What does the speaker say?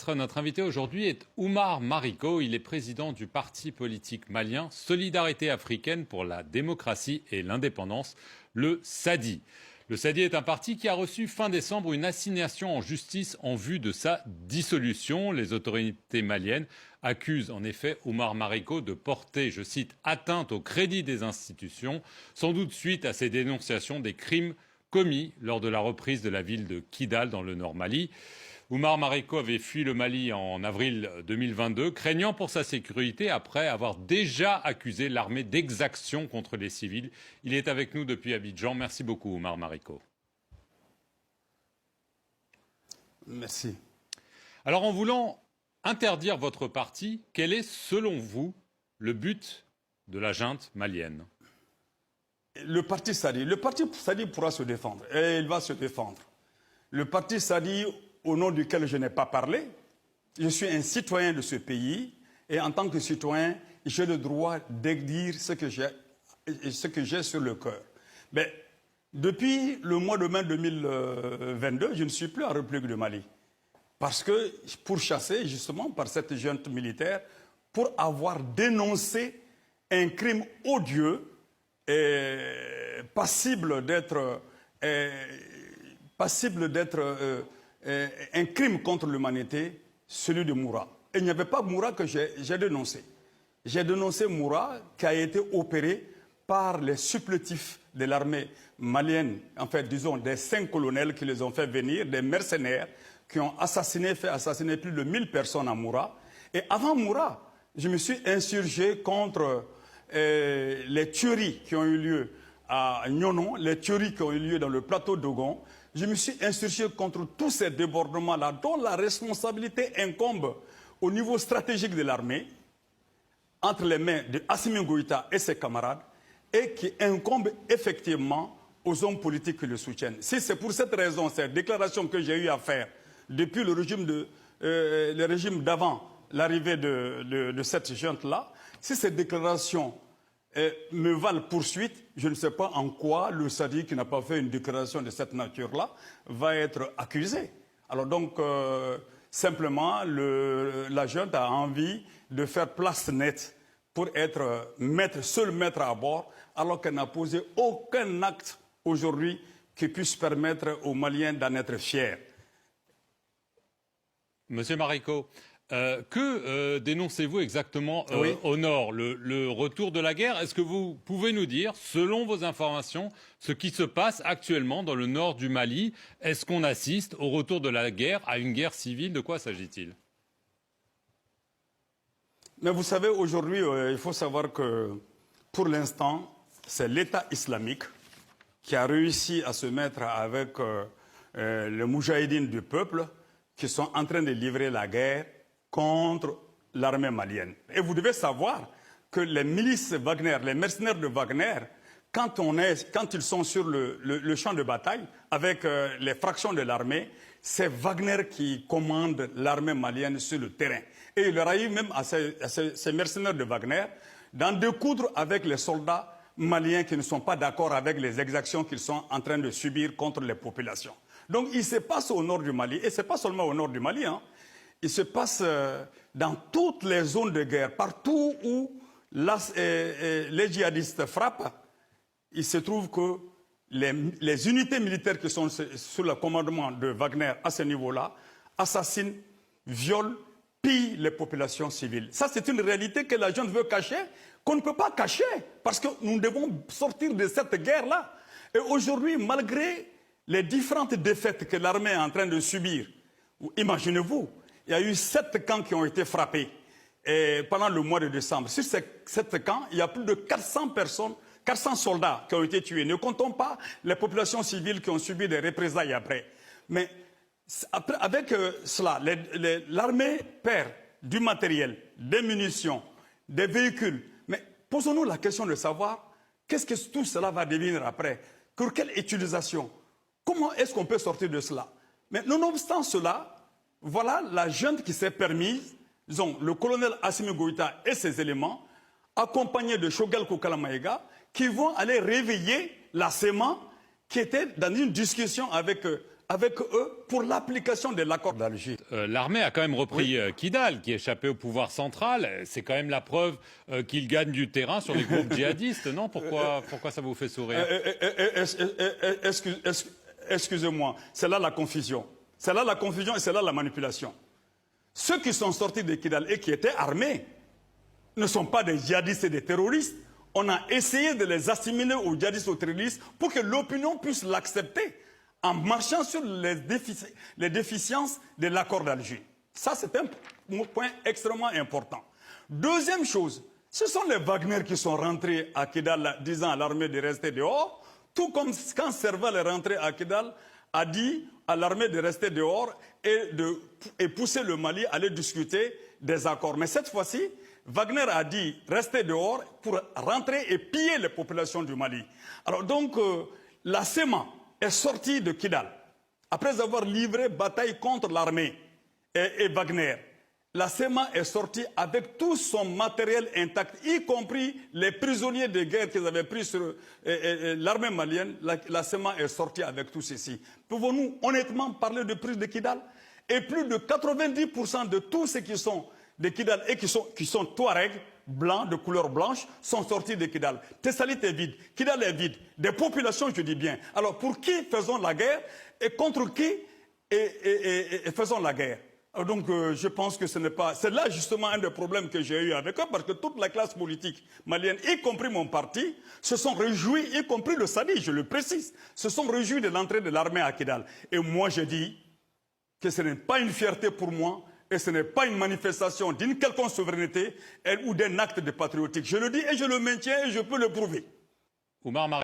Notre invité aujourd'hui est Oumar Mariko. Il est président du parti politique malien Solidarité africaine pour la démocratie et l'indépendance, le SADI. Le SADI est un parti qui a reçu fin décembre une assignation en justice en vue de sa dissolution. Les autorités maliennes accusent en effet Oumar Mariko de porter, je cite, atteinte au crédit des institutions, sans doute suite à ses dénonciations des crimes commis lors de la reprise de la ville de Kidal dans le Nord Mali. Oumar Mariko avait fui le Mali en avril 2022, craignant pour sa sécurité après avoir déjà accusé l'armée d'exactions contre les civils. Il est avec nous depuis Abidjan. Merci beaucoup, Oumar Mariko. Merci. Alors, en voulant interdire votre parti, quel est, selon vous, le but de la junte malienne? Le parti SADI pourra se défendre, et il va se défendre. Le parti SADI, au nom duquel je n'ai pas parlé, je suis un citoyen de ce pays, et en tant que citoyen, j'ai le droit de dire ce que j'ai sur le cœur. Mais depuis le mois de mai 2022, je ne suis plus en République du Mali. Parce que, pourchassé justement par cette junte militaire, pour avoir dénoncé un crime odieux, passible d'être un crime contre l'humanité, celui de Moura. Et il n'y avait pas Moura que j'ai dénoncé. J'ai dénoncé Moura qui a été opéré par les supplétifs de l'armée malienne, en fait, disons, des 5 colonels qui les ont fait venir, des mercenaires qui ont fait assassiner plus de 1000 personnes à Moura. Et avant Moura, je me suis insurgé contre les tueries qui ont eu lieu à Nyonon, les tueries qui ont eu lieu dans le plateau d'Ogon. Je me suis insurgé contre tous ces débordements-là, dont la responsabilité incombe au niveau stratégique de l'armée, entre les mains de Assimi Goïta et ses camarades, et qui incombe effectivement aux hommes politiques qui le soutiennent. Si c'est pour cette raison, cette déclaration que j'ai eu à faire depuis le régime d'avant l'arrivée de cette junte-là, si cette déclaration me valent poursuite, je ne sais pas en quoi le SADI, qui n'a pas fait une déclaration de cette nature-là, va être accusé. Alors donc, simplement, la junte a envie de faire place nette pour être seul maître à bord, alors qu'elle n'a posé aucun acte aujourd'hui qui puisse permettre aux Maliens d'en être fiers. Monsieur Mariko, que dénoncez-vous exactement au nord? Le retour de la guerre? Est-ce que vous pouvez nous dire, selon vos informations, ce qui se passe actuellement dans le nord du Mali? Est-ce qu'on assiste au retour de la guerre, à une guerre civile? De quoi s'agit-il? Mais vous savez, aujourd'hui, il faut savoir que, pour l'instant, c'est l'État islamique qui a réussi à se mettre avec les moudjahidines du peuple qui sont en train de livrer la guerre contre l'armée malienne. Et vous devez savoir que les milices Wagner, les mercenaires de Wagner, quand ils sont sur le champ de bataille avec les fractions de l'armée, c'est Wagner qui commande l'armée malienne sur le terrain. Et il leur arrive même à ces mercenaires de Wagner d'en découdre avec les soldats maliens qui ne sont pas d'accord avec les exactions qu'ils sont en train de subir contre les populations. Donc il se passe au nord du Mali, et ce n'est pas seulement au nord du Mali, hein. Il se passe dans toutes les zones de guerre, partout où les djihadistes frappent. Il se trouve que les unités militaires qui sont sous le commandement de Wagner à ce niveau-là assassinent, violent, pillent les populations civiles. Ça, c'est une réalité que la junte veut cacher, qu'on ne peut pas cacher, parce que nous devons sortir de cette guerre-là. Et aujourd'hui, malgré les différentes défaites que l'armée est en train de subir, imaginez-vous, il y a eu 7 camps qui ont été frappés pendant le mois de décembre. Sur ces 7 camps, il y a plus de 400 personnes, 400 soldats qui ont été tués. Ne comptons pas les populations civiles qui ont subi des représailles après. Mais avec cela, l'armée perd du matériel, des munitions, des véhicules. Mais posons-nous la question de savoir qu'est-ce que tout cela va devenir après? Pour quelle utilisation? Comment est-ce qu'on peut sortir de cela? Mais nonobstant cela, voilà la junte qui s'est permise, disons, le colonel Assimi Goïta et ses éléments, accompagnés de Choguel Koukala Maïga, qui vont aller réveiller la SEMA qui était dans une discussion avec avec eux pour l'application de l'accord d'Alger. L'armée a quand même repris Kidal, qui échappait au pouvoir central. C'est quand même la preuve qu'il gagne du terrain sur les groupes djihadistes, non? Pourquoi ça vous fait sourire? Excusez-moi, c'est là la confusion. C'est là la confusion et c'est là la manipulation. Ceux qui sont sortis de Kidal et qui étaient armés ne sont pas des djihadistes et des terroristes. On a essayé de les assimiler aux djihadistes, aux terroristes, pour que l'opinion puisse l'accepter en marchant sur les déficiences de l'accord d'Alger. Ça, c'est un point extrêmement important. Deuxième chose, ce sont les Wagner qui sont rentrés à Kidal disant à l'armée de rester dehors, tout comme quand Serval est rentré à Kidal, a dit à l'armée de rester dehors et pousser le Mali à aller discuter des accords. Mais cette fois-ci, Wagner a dit rester dehors pour rentrer et piller les populations du Mali. Alors donc, la SEMA est sortie de Kidal après avoir livré bataille contre l'armée et Wagner. La SEMA est sortie avec tout son matériel intact, y compris les prisonniers de guerre qu'ils avaient pris sur l'armée malienne. La SEMA est sortie avec tout ceci. Pouvons-nous honnêtement parler de prise de Kidal? Et plus de 90% de tous ceux qui sont de Kidal et qui sont Touaregs, blancs, de couleur blanche, sont sortis de Kidal. Tessalit est vide, Kidal est vide. Des populations, je dis bien. Alors pour qui faisons la guerre et contre qui faisons la guerre? Donc je pense que ce n'est pas... C'est là justement un des problèmes que j'ai eu avec eux, parce que toute la classe politique malienne, y compris mon parti, se sont réjouis, y compris le SADI, je le précise, se sont réjouis de l'entrée de l'armée à Kidal. Et moi je dis que ce n'est pas une fierté pour moi, et ce n'est pas une manifestation d'une quelconque souveraineté ou d'un acte de patriotique. Je le dis et je le maintiens et je peux le prouver. Oumar